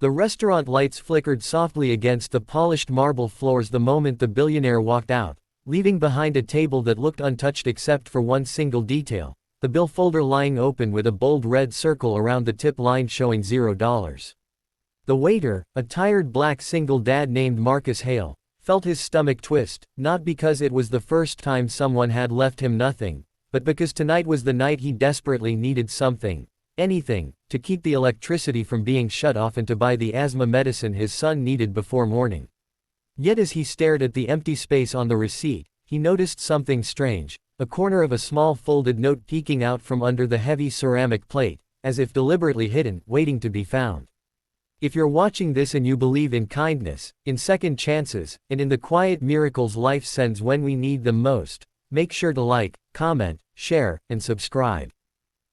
The restaurant lights flickered softly against the polished marble floors the moment the billionaire walked out, leaving behind a table that looked untouched except for one single detail, the bill folder lying open with a bold red circle around the tip line showing $0. The waiter, a tired black single dad named Marcus Hale, felt his stomach twist, not because it was the first time someone had left him nothing, but because tonight was the night he desperately needed something, anything, to keep the electricity from being shut off and to buy the asthma medicine his son needed before morning. Yet as he stared at the empty space on the receipt, he noticed something strange, a corner of a small folded note peeking out from under the heavy ceramic plate, as if deliberately hidden, waiting to be found. If you're watching this and you believe in kindness, in second chances, and in the quiet miracles life sends when we need them most, make sure to like, comment, share, and subscribe.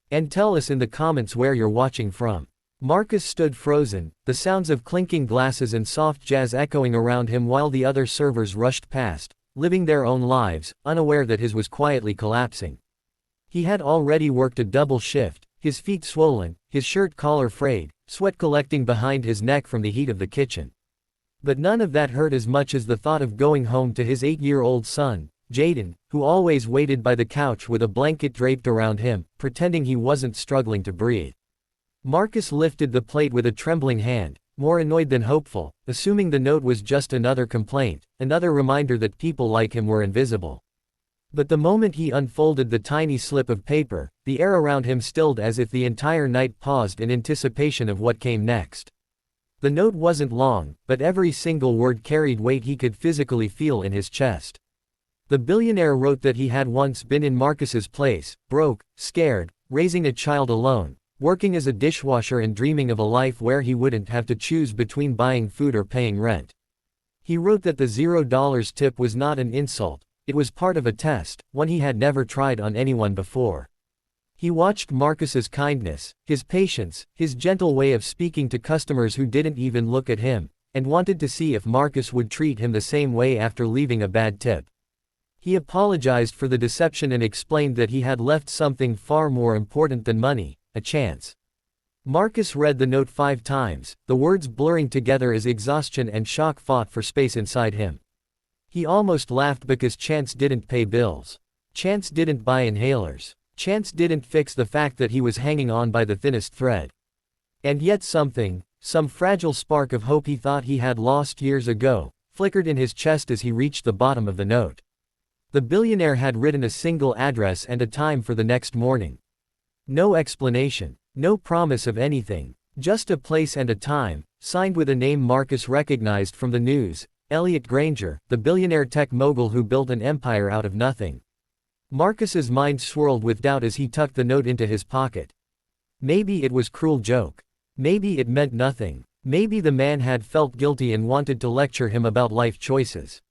And tell us in the comments where you're watching from. Marcus stood frozen, the sounds of clinking glasses and soft jazz echoing around him while the other servers rushed past, living their own lives, unaware that his was quietly collapsing. He had already worked a double shift, his feet swollen, his shirt collar frayed, sweat collecting behind his neck from the heat of the kitchen. But none of that hurt as much as the thought of going home to his 8-year-old son, Jaden, who always waited by the couch with a blanket draped around him, pretending he wasn't struggling to breathe. Marcus lifted the plate with a trembling hand, more annoyed than hopeful, assuming the note was just another complaint, another reminder that people like him were invisible. But the moment he unfolded the tiny slip of paper, the air around him stilled as if the entire night paused in anticipation of what came next. The note wasn't long, but every single word carried weight he could physically feel in his chest. The billionaire wrote that he had once been in Marcus's place, broke, scared, raising a child alone, working as a dishwasher and dreaming of a life where he wouldn't have to choose between buying food or paying rent. He wrote that the $0 tip was not an insult. It was part of a test, one he had never tried on anyone before. He watched Marcus's kindness, his patience, his gentle way of speaking to customers who didn't even look at him, and wanted to see if Marcus would treat him the same way after leaving a bad tip. He apologized for the deception and explained that he had left something far more important than money, a chance. Marcus read the note 5 times, the words blurring together as exhaustion and shock fought for space inside him. He almost laughed because Chance didn't pay bills. Chance didn't buy inhalers. Chance didn't fix the fact that he was hanging on by the thinnest thread. And yet some fragile spark of hope he thought he had lost years ago, flickered in his chest as he reached the bottom of the note. The billionaire had written a single address and a time for the next morning. No explanation, no promise of anything, just a place and a time, signed with a name Marcus recognized from the news. Elliot Granger, the billionaire tech mogul who built an empire out of nothing. Marcus's mind swirled with doubt as he tucked the note into his pocket. Maybe it was a cruel joke. Maybe it meant nothing. Maybe the man had felt guilty and wanted to lecture him about life choices.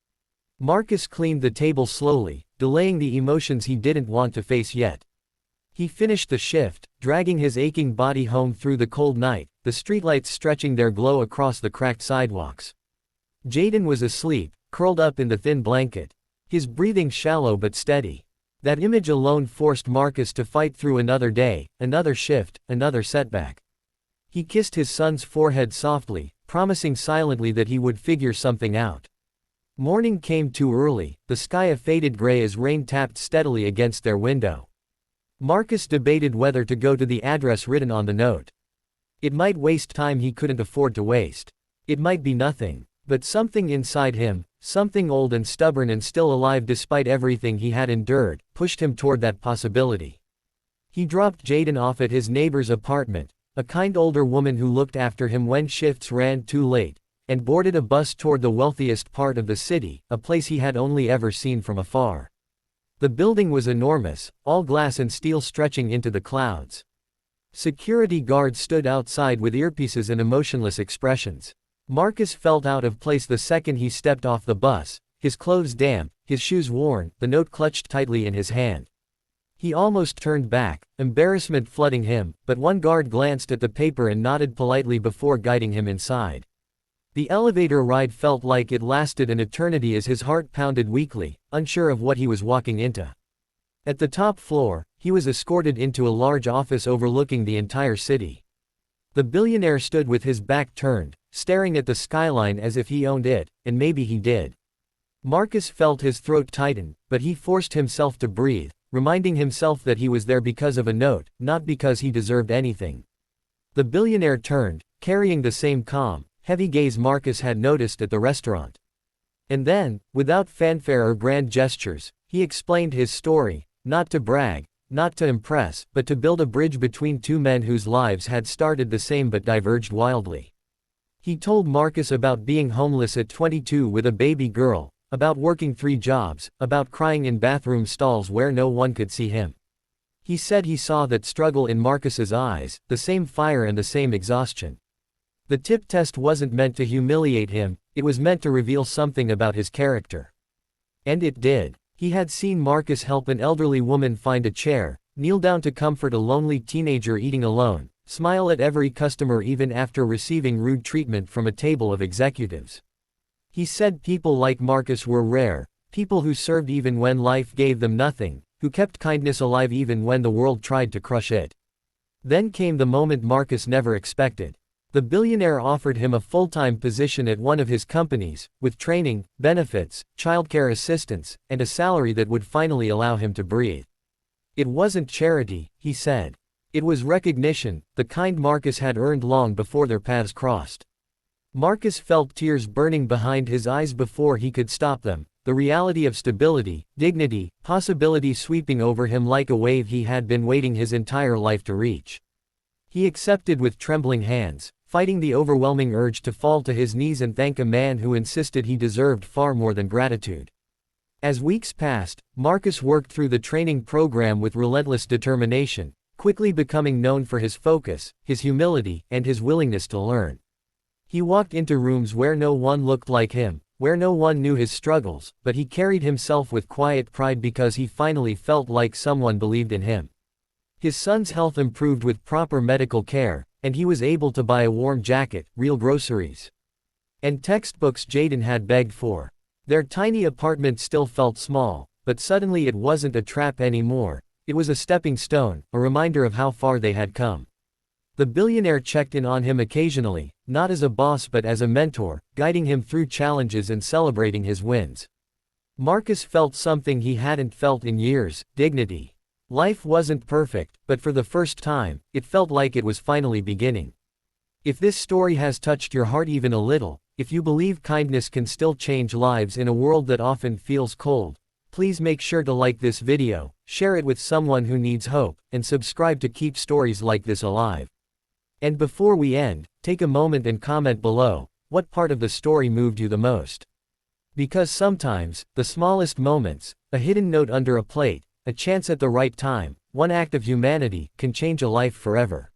Marcus cleaned the table slowly, delaying the emotions he didn't want to face yet. He finished the shift, dragging his aching body home through the cold night, the streetlights stretching their glow across the cracked sidewalks. Jaden was asleep, curled up in the thin blanket, his breathing shallow but steady. That image alone forced Marcus to fight through another day, another shift, another setback. He kissed his son's forehead softly, promising silently that he would figure something out. Morning came too early, the sky a faded gray as rain tapped steadily against their window. Marcus debated whether to go to the address written on the note. It might waste time he couldn't afford to waste. It might be nothing. But something inside him, something old and stubborn and still alive despite everything he had endured, pushed him toward that possibility. He dropped Jaden off at his neighbor's apartment, a kind older woman who looked after him when shifts ran too late, and boarded a bus toward the wealthiest part of the city, a place he had only ever seen from afar. The building was enormous, all glass and steel stretching into the clouds. Security guards stood outside with earpieces and emotionless expressions. Marcus felt out of place the second he stepped off the bus, his clothes damp, his shoes worn, the note clutched tightly in his hand. He almost turned back, embarrassment flooding him, but one guard glanced at the paper and nodded politely before guiding him inside. The elevator ride felt like it lasted an eternity as his heart pounded weakly, unsure of what he was walking into. At the top floor, he was escorted into a large office overlooking the entire city. The billionaire stood with his back turned, staring at the skyline as if he owned it, and maybe he did. Marcus felt his throat tighten, but he forced himself to breathe, reminding himself that he was there because of a note, not because he deserved anything. The billionaire turned, carrying the same calm, heavy gaze Marcus had noticed at the restaurant. And then, without fanfare or grand gestures, he explained his story, not to brag, not to impress, but to build a bridge between two men whose lives had started the same but diverged wildly. He told Marcus about being homeless at 22 with a baby girl, about working 3 jobs, about crying in bathroom stalls where no one could see him. He said he saw that struggle in Marcus's eyes, the same fire and the same exhaustion. The tip test wasn't meant to humiliate him, it was meant to reveal something about his character. And it did. He had seen Marcus help an elderly woman find a chair, kneel down to comfort a lonely teenager eating alone, smile at every customer even after receiving rude treatment from a table of executives. He said people like Marcus were rare, people who served even when life gave them nothing, who kept kindness alive even when the world tried to crush it. Then came the moment Marcus never expected. The billionaire offered him a full-time position at one of his companies, with training, benefits, childcare assistance, and a salary that would finally allow him to breathe. It wasn't charity, he said. It was recognition, the kind Marcus had earned long before their paths crossed. Marcus felt tears burning behind his eyes before he could stop them, the reality of stability, dignity, possibility sweeping over him like a wave he had been waiting his entire life to reach. He accepted with trembling hands, fighting the overwhelming urge to fall to his knees and thank a man who insisted he deserved far more than gratitude. As weeks passed, Marcus worked through the training program with relentless determination, quickly becoming known for his focus, his humility, and his willingness to learn. He walked into rooms where no one looked like him, where no one knew his struggles, but he carried himself with quiet pride because he finally felt like someone believed in him. His son's health improved with proper medical care, and he was able to buy a warm jacket, real groceries, and textbooks Jaden had begged for. Their tiny apartment still felt small, but suddenly it wasn't a trap anymore, it was a stepping stone, a reminder of how far they had come. The billionaire checked in on him occasionally, not as a boss but as a mentor, guiding him through challenges and celebrating his wins. Marcus felt something he hadn't felt in years, dignity. Life wasn't perfect, but for the first time, it felt like it was finally beginning. If this story has touched your heart even a little, if you believe kindness can still change lives in a world that often feels cold, please make sure to like this video, share it with someone who needs hope, and subscribe to keep stories like this alive. And before we end, take a moment and comment below, what part of the story moved you the most? Because sometimes, the smallest moments, a hidden note under a plate, a chance at the right time, one act of humanity, can change a life forever.